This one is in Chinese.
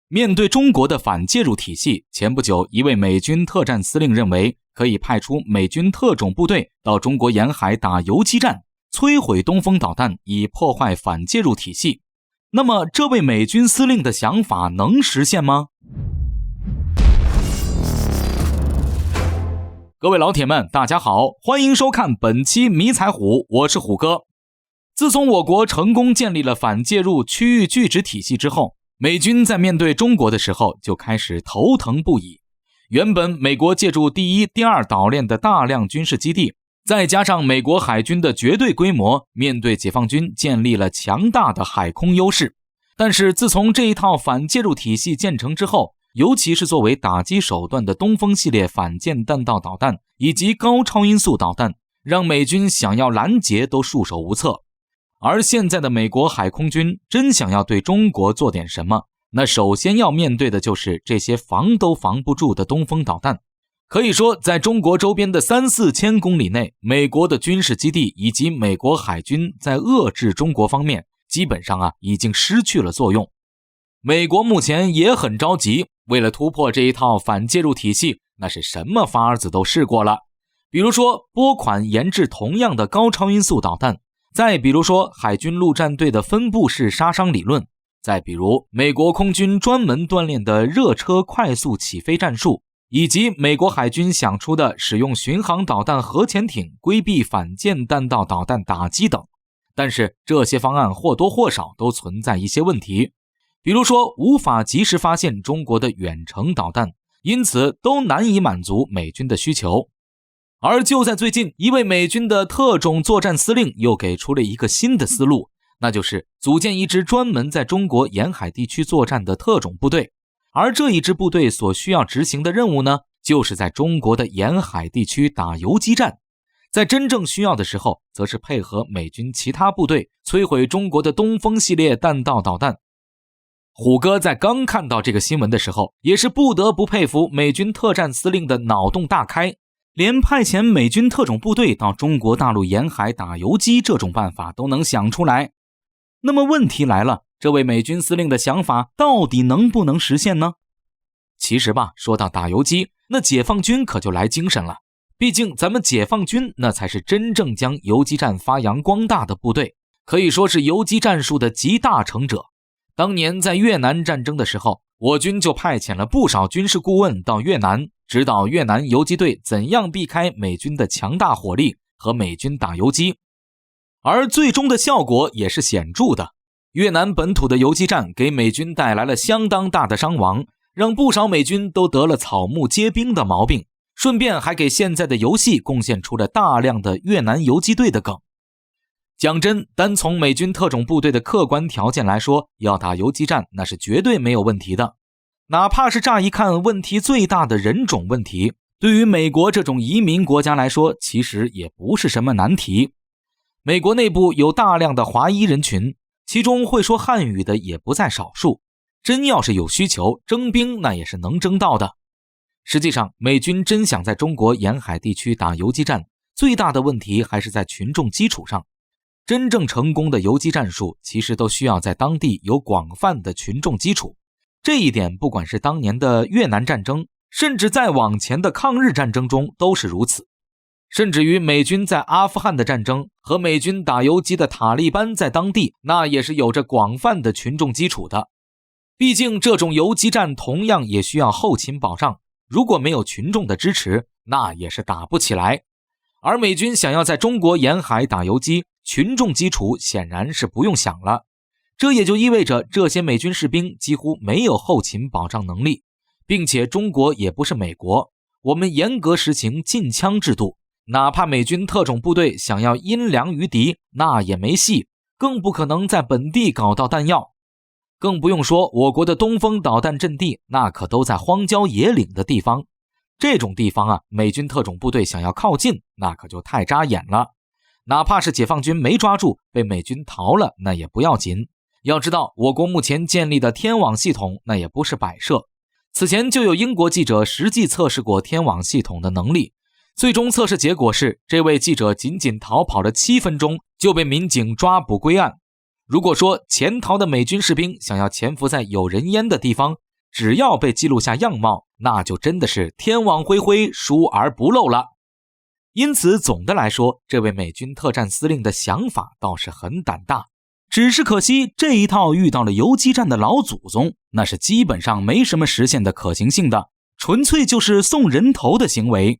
面对中国的反介入体系，前不久一位美军特战司令认为可以派出美军特种部队到中国沿海打游击战，摧毁东风导弹，以破坏反介入体系。那么这位美军司令的想法能实现吗？各位老铁们，大家好，欢迎收看本期迷彩虎，我是虎哥。自从我国成功建立了反介入区域拒止体系之后，美军在面对中国的时候就开始头疼不已。原本美国借助第一、第二岛链的大量军事基地，再加上美国海军的绝对规模，面对解放军建立了强大的海空优势。但是自从这一套反介入体系建成之后，尤其是作为打击手段的东风系列反舰弹道导弹以及高超音速导弹，让美军想要拦截都束手无策。而现在的美国海空军真想要对中国做点什么，那首先要面对的就是这些防都防不住的东风导弹。可以说，在中国周边的3-4千公里内，美国的军事基地以及美国海军在遏制中国方面基本上已经失去了作用。美国目前也很着急，为了突破这一套反介入体系，那是什么法子都试过了。比如说拨款研制同样的高超音速导弹，再比如说海军陆战队的分布式杀伤理论，再比如美国空军专门锻炼的热车快速起飞战术，以及美国海军想出的使用巡航导弹核潜艇规避反舰弹道导弹打击等。但是这些方案或多或少都存在一些问题，比如说无法及时发现中国的远程导弹，因此都难以满足美军的需求。而就在最近，一位美军的特种作战司令又给出了一个新的思路，那就是组建一支专门在中国沿海地区作战的特种部队。而这一支部队所需要执行的任务呢，就是在中国的沿海地区打游击战，在真正需要的时候，则是配合美军其他部队摧毁中国的东风系列弹道导弹。虎哥在刚看到这个新闻的时候，也是不得不佩服美军特战司令的脑洞大开，连派遣美军特种部队到中国大陆沿海打游击这种办法都能想出来。那么问题来了，这位美军司令的想法到底能不能实现呢？其实吧，说到打游击，那解放军可就来精神了。毕竟咱们解放军那才是真正将游击战发扬光大的部队，可以说是游击战术的集大成者。当年在越南战争的时候，我军就派遣了不少军事顾问到越南，指导越南游击队怎样避开美军的强大火力和美军打游击。而最终的效果也是显著的，越南本土的游击战给美军带来了相当大的伤亡，让不少美军都得了草木皆兵的毛病，顺便还给现在的游戏贡献出了大量的越南游击队的梗。讲真，单从美军特种部队的客观条件来说，要打游击战那是绝对没有问题的。哪怕是乍一看问题最大的人种问题，对于美国这种移民国家来说，其实也不是什么难题。美国内部有大量的华裔人群，其中会说汉语的也不在少数，真要是有需求，征兵那也是能征到的。实际上，美军真想在中国沿海地区打游击战，最大的问题还是在群众基础上。真正成功的游击战术其实都需要在当地有广泛的群众基础，这一点不管是当年的越南战争，甚至再往前的抗日战争中都是如此。甚至于美军在阿富汗的战争和美军打游击的塔利班在当地，那也是有着广泛的群众基础的。毕竟这种游击战同样也需要后勤保障，如果没有群众的支持，那也是打不起来。而美军想要在中国沿海打游击，群众基础显然是不用想了。这也就意味着这些美军士兵几乎没有后勤保障能力，并且中国也不是美国，我们严格实行禁枪制度，哪怕美军特种部队想要因粮于敌，那也没戏，更不可能在本地搞到弹药。更不用说我国的东风导弹阵地，那可都在荒郊野岭的地方。这种地方美军特种部队想要靠近，那可就太扎眼了。哪怕是解放军没抓住，被美军逃了，那也不要紧。要知道，我国目前建立的天网系统，那也不是摆设。此前就有英国记者实际测试过天网系统的能力，最终测试结果是，这位记者仅仅逃跑了7分钟，就被民警抓捕归案。如果说潜逃的美军士兵想要潜伏在有人烟的地方，只要被记录下样貌，那就真的是天网恢恢，疏而不漏了。因此总的来说，这位美军特战司令的想法倒是很胆大，只是可惜这一套遇到了游击战的老祖宗，那是基本上没什么实现的可行性的，纯粹就是送人头的行为。